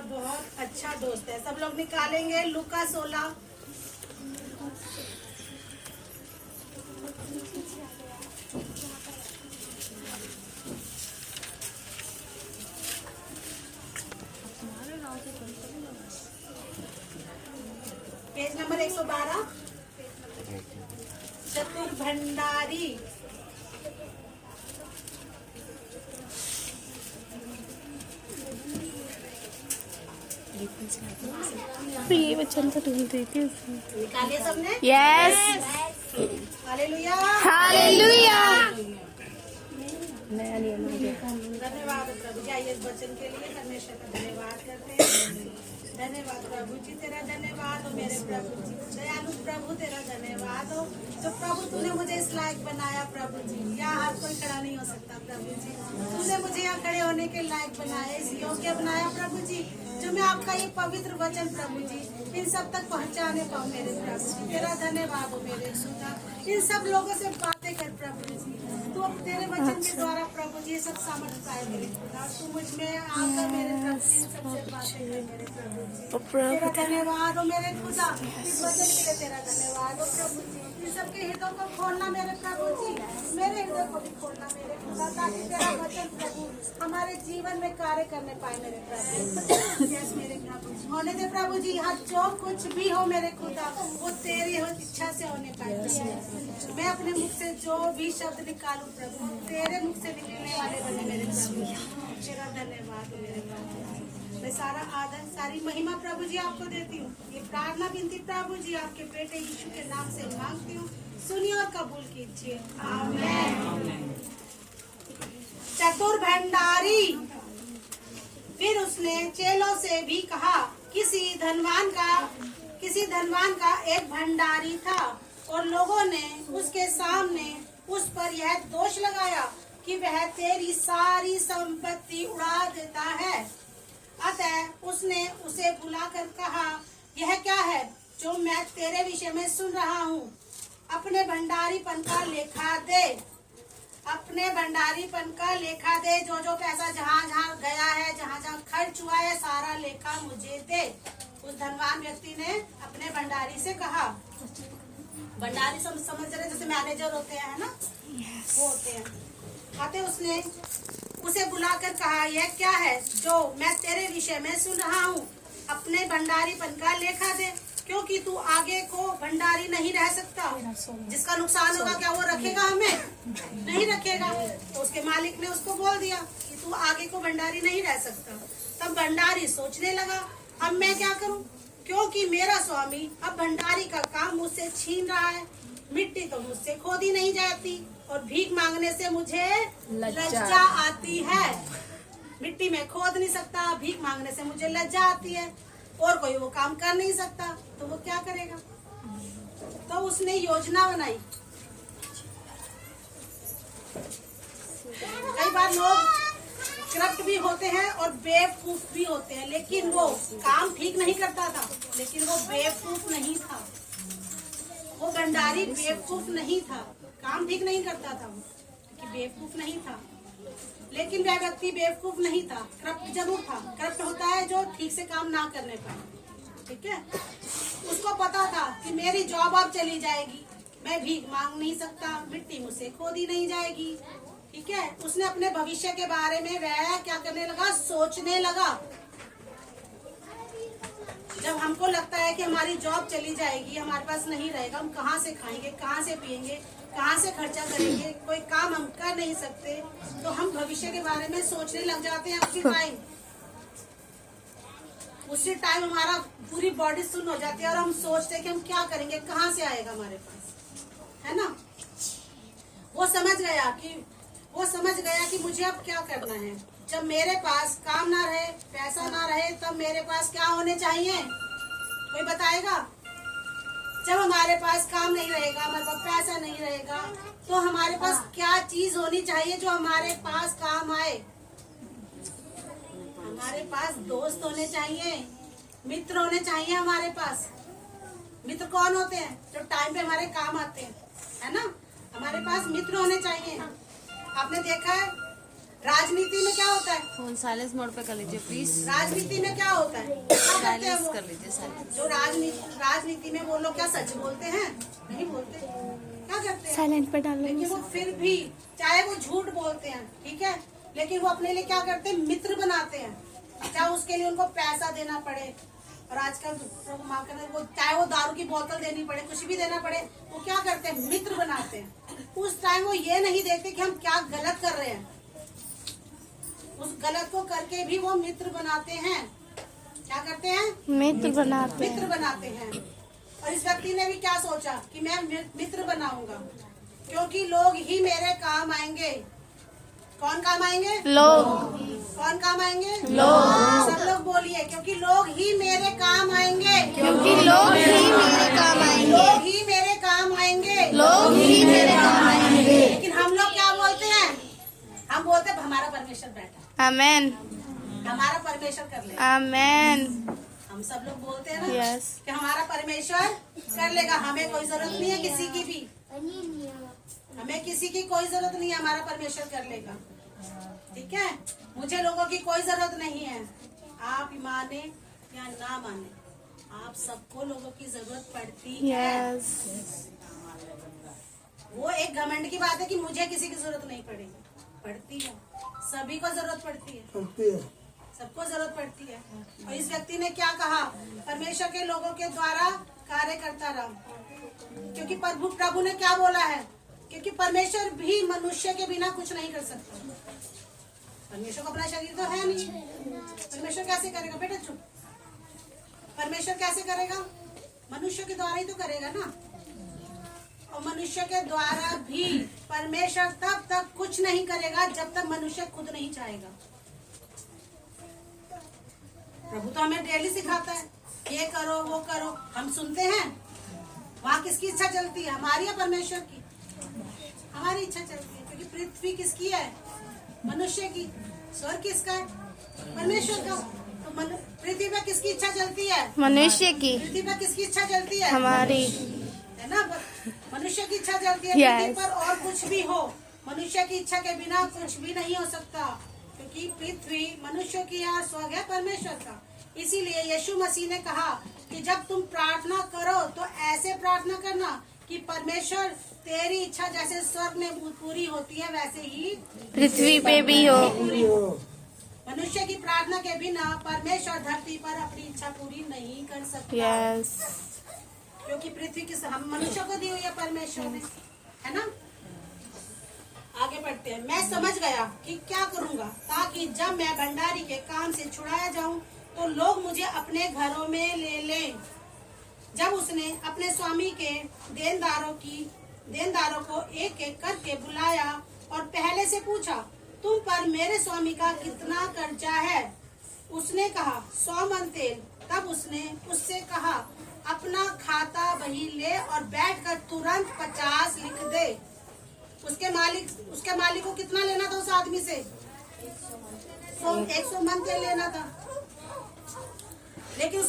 बहुत अच्छा दोस्त है। सब लोग निकालेंगे लूका 16। Page number 112। चतुर भंडारी। प्रिय वचन तो ढूंढ रही थी उसमें। निकालिए सबने। Yes, hallelujah hallelujah. धन्यवाद प्रभु जी, आइए इस वचन के लिए हमेशा का धन्यवाद करते हैं। धन्यवाद प्रभु जी, तेरा धन्यवाद हो मेरे प्रभु जी। दयालु प्रभु तेरा धन्यवाद हो, जो प्रभु तूने मुझे इस लायक बनाया प्रभु जी। यहाँ हर कोई खड़ा नहीं हो सकता प्रभु जी, तूने मुझे यहाँ खड़े होने के लायक बनाया, इस योग्य बनाया प्रभु जी, जो मैं आपका ये पवित्र वचन प्रभु जी इन सब तक पहुँचाने पाऊँ मेरे प्रभु जी। तेरा धन्यवाद हो मेरे खुदा, इन सब लोगों से बातें कर प्रभु जी। तू अब तेरे वचन के द्वारा प्रभु जी सब सामर्थ्य पाए मेरे खुदा। तू मुझ में आकर मेरे प्रभु जी सबसे बातें कर मेरे प्रभु जी। तेरा धन्यवाद हो मेरे खुदा, इस वचन के लिए तेरा धन्यवाद हो प्रभु जी। इन सबके हृदय को खोलना मेरे प्रभु जी, मेरे हृदय को भी खोलना मेरे खुदा, ताकि तेरा वचन प्रभु हमारे जीवन में कार्य करने पाए मेरे प्रभु। यस मेरे प्रभु जी, होने दे प्रभु जी, यहाँ जो कुछ भी हो मेरे खुदा वो तेरी इच्छा से होने पाए। मैं अपने मुख से जो भी शब्द निकालूं प्रभु तेरे मुख से निकलने वाले बने मेरे प्रभु। तेरा धन्यवाद मेरे प्रभु। मैं सारा आदर सारी महिमा प्रभु जी आपको देती हूँ। ये प्रार्थना विनती प्रभु जी आपके बेटे यीशु के नाम से मांगती हूँ, सुनिए और कबूल कीजिए, आमीन। चतुर भंडारी। फिर उसने चेलों से भी कहा, किसी धनवान का एक भंडारी था और लोगों ने उसके सामने उस पर यह दोष लगाया कि वह तेरी सारी संपत्ति उड़ा देता है। अतः उसने उसे बुलाकर कहा, यह क्या है जो मैं तेरे विषय में सुन रहा हूँ? अपने भंडारीपन का लेखा दे। अपने भंडारीपन का लेखा दे। जो जो पैसा जहाँ जहाँ गया है, जहाँ जहाँ खर्च हुआ है, सारा लेखा मुझे दे। उस धनवान व्यक्ति ने अपने भंडारी से कहा। भंडारी समझ रहे जैसे मैनेजर होते हैं ना, वो होते हैं। आते उसने उसे बुलाकर कहा, यह क्या है जो मैं तेरे विषय में सुन रहा हूँ? अपने भंडारीपन का लेखा दे, क्योंकि तू आगे को भंडारी नहीं रह सकता। जिसका नुकसान होगा क्या वो रखेगा? हमें नहीं रखेगा। तो उसके मालिक ने उसको बोल दिया कि तू आगे को भंडारी नहीं रह सकता। तब भंडारी सोचने लगा, अब मैं क्या करूं, क्योंकि मेरा स्वामी अब भंडारी का काम मुझसे छीन रहा है। मिट्टी तो मुझसे खोदी नहीं जाती और भीख मांगने से मुझे लज्जा आती है। मिट्टी में खोद नहीं सकता, भीख मांगने से मुझे लज्जा आती है, और कोई वो काम कर नहीं सकता, तो वो क्या करेगा? तो उसने योजना बनाई। कई बार लोग करप्ट भी होते हैं और बेवकूफ भी होते हैं, लेकिन वो काम ठीक नहीं करता था, लेकिन वो बेवकूफ नहीं था। वो भंडारी बेवकूफ नहीं था, काम ठीक नहीं करता था वो, क्योंकि बेवकूफ नहीं था। लेकिन वह व्यक्ति बेवकूफ नहीं था, करप्ट जरूर था। करप्ट होता है जो ठीक से काम ना करने पाए, ठीक है। उसको पता था कि मेरी जॉब अब चली जाएगी, मैं भीख मांग नहीं सकता, मिट्टी मुझसे खोदी नहीं जाएगी, ठीक है। उसने अपने भविष्य के बारे में वह क्या करने लगा, सोचने लगा। जब हमको लगता है कि हमारी जॉब चली जाएगी, हमारे पास नहीं रहेगा, हम कहाँ से खाएंगे, कहाँ से पिएंगे, कहाँ से खर्चा करेंगे, कोई काम हम कर नहीं सकते, तो हम भविष्य के बारे में सोचने लग जाते हैं। उसी टाइम हमारा पूरी बॉडी सुन्न हो जाती है और हम सोचते हैं कि हम क्या करेंगे, कहाँ से आएगा हमारे पास, है ना। वो समझ गया कि मुझे अब क्या करना है। जब मेरे पास काम ना रहे, पैसा ना रहे, तब मेरे पास क्या होने चाहिए? कोई बताएगा? जब हमारे पास काम नहीं रहेगा, हमारे पास पैसा नहीं रहेगा, तो हमारे पास क्या चीज होनी चाहिए जो हमारे पास काम आए? हमारे पास दोस्त होने चाहिए, मित्र होने चाहिए हमारे पास। मित्र कौन होते हैं? जो टाइम पे हमारे काम आते हैं, है ना। हमारे पास मित्र होने चाहिए। आपने देखा है राजनीति में क्या होता है? फोन साइलेंस मोड पे कर लीजिए प्लीज। राजनीति में क्या होता है? क्या करते हैं साइलेंस वो? कर लीजिए साइलेंस। जो राजनीति में वो लोग क्या सच बोलते हैं? नहीं बोलते। क्या करते हैं? साइलेंट पे डालो। लेकिन वो फिर भी चाहे वो झूठ बोलते हैं, ठीक है, लेकिन वो अपने लिए क्या करते हैं? मित्र बनाते हैं, चाहे उसके लिए उनको पैसा देना पड़े। और आजकल प्रभु माफ करना, वो चाहे वो दारू की बोतल देनी पड़े, कुछ भी देना पड़े, वो क्या करते हैं? मित्र बनाते हैं। उस टाइम वो ये नहीं देखते कि हम क्या गलत कर रहे हैं, उस गलत को करके भी वो मित्र बनाते हैं। क्या करते हैं? मित्र बनाते मित्र बनाते हैं। और इस व्यक्ति ने भी क्या सोचा कि मैं मित्र बनाऊंगा, क्योंकि लोग ही मेरे काम आएंगे। कौन काम आएंगे? लोग। कौन काम आएंगे? लोग। सब लोग बोलिए, क्योंकि लोग ही मेरे काम आएंगे। क्योंकि लोग ही मेरे काम आएंगे। लोग ही मेरे काम आएंगे। लोग ही मेरे काम आएंगे। लेकिन हम लोग क्या बोलते हैं? हम बोलते हैं हमारा परमेश्वर बैठा, आमेन। हमारा परमेश्वर कर लेगा। आमेन। हम सब लोग बोलते हैं ना Yes. कि हमारा परमेश्वर कर लेगा, हमें कोई जरूरत नहीं है किसी की भी, हमें किसी की कोई जरूरत नहीं है, हमारा परमेश्वर कर लेगा। ठीक है, मुझे लोगों की कोई जरूरत नहीं है। आप माने या ना माने, आप सबको लोगों की जरूरत पड़ती है। यस। वो एक घमंड की बात है कि मुझे किसी की जरूरत नहीं पड़ेगी, पड़ती है, सभी को जरूरत पड़ती है, सबको जरूरत पड़ती है। और इस व्यक्ति ने क्या कहा? परमेश्वर के लोगों के द्वारा कार्य करता रहा, क्योंकि प्रभु ने क्या बोला है? क्योंकि परमेश्वर भी मनुष्य के बिना कुछ नहीं कर सकता। परमेश्वर को अपना शरीर तो है नहीं, परमेश्वर कैसे करेगा? बेटा चुप। परमेश्वर कैसे करेगा? मनुष्य के द्वारा ही तो करेगा ना। और मनुष्य के द्वारा भी परमेश्वर तब तक कुछ नहीं करेगा जब तक मनुष्य खुद नहीं चाहेगा। प्रभु तो हमें डेली सिखाता है, ये करो वो करो, हम सुनते हैं। वहाँ किसकी इच्छा चलती है? हमारी या परमेश्वर की? हमारी इच्छा चलती है, क्योंकि पृथ्वी किसकी है? मनुष्य की। स्वर्ग किसका है? परमेश्वर का। तो पृथ्वी पर किसकी इच्छा चलती है? मनुष्य की। पृथ्वी पर किसकी इच्छा चलती है? हमारी। है ना, मनुष्य की इच्छा चलती है। Yes. पृथ्वी पर और कुछ भी हो, मनुष्य की इच्छा के बिना कुछ भी नहीं हो सकता, क्योंकि पृथ्वी मनुष्य की या स्वर्ग है परमेश्वर का। इसीलिए यीशु मसीह ने कहा कि जब तुम प्रार्थना करो तो ऐसे प्रार्थना करना कि परमेश्वर तेरी इच्छा जैसे स्वर्ग में पूरी होती है वैसे ही पृथ्वी पे भी हो। मनुष्य की प्रार्थना के बिना परमेश्वर धरती पर अपनी इच्छा पूरी नहीं कर सकता। यस। क्योंकि पृथ्वी किस हम मनुष्य को दी हुई है परमेश्वर ने, है ना। आगे बढ़ते हैं। मैं समझ गया कि क्या करूंगा ताकि जब मैं भंडारी के काम से छुड़ाया जाऊं तो लोग मुझे अपने घरों में ले लें। जब उसने अपने स्वामी के देनदारों को एक एक करके बुलाया और पहले से पूछा, तुम पर मेरे स्वामी का कितना कर्जा है? उसने कहा 100 मन तेल। तब उसने उससे कहा, अपना खाता बही ले और बैठकर तुरंत 50 लिख दे। उसके मालिक को कितना लेना था उस आदमी से? 100 मन तेल लेना था। लेकिन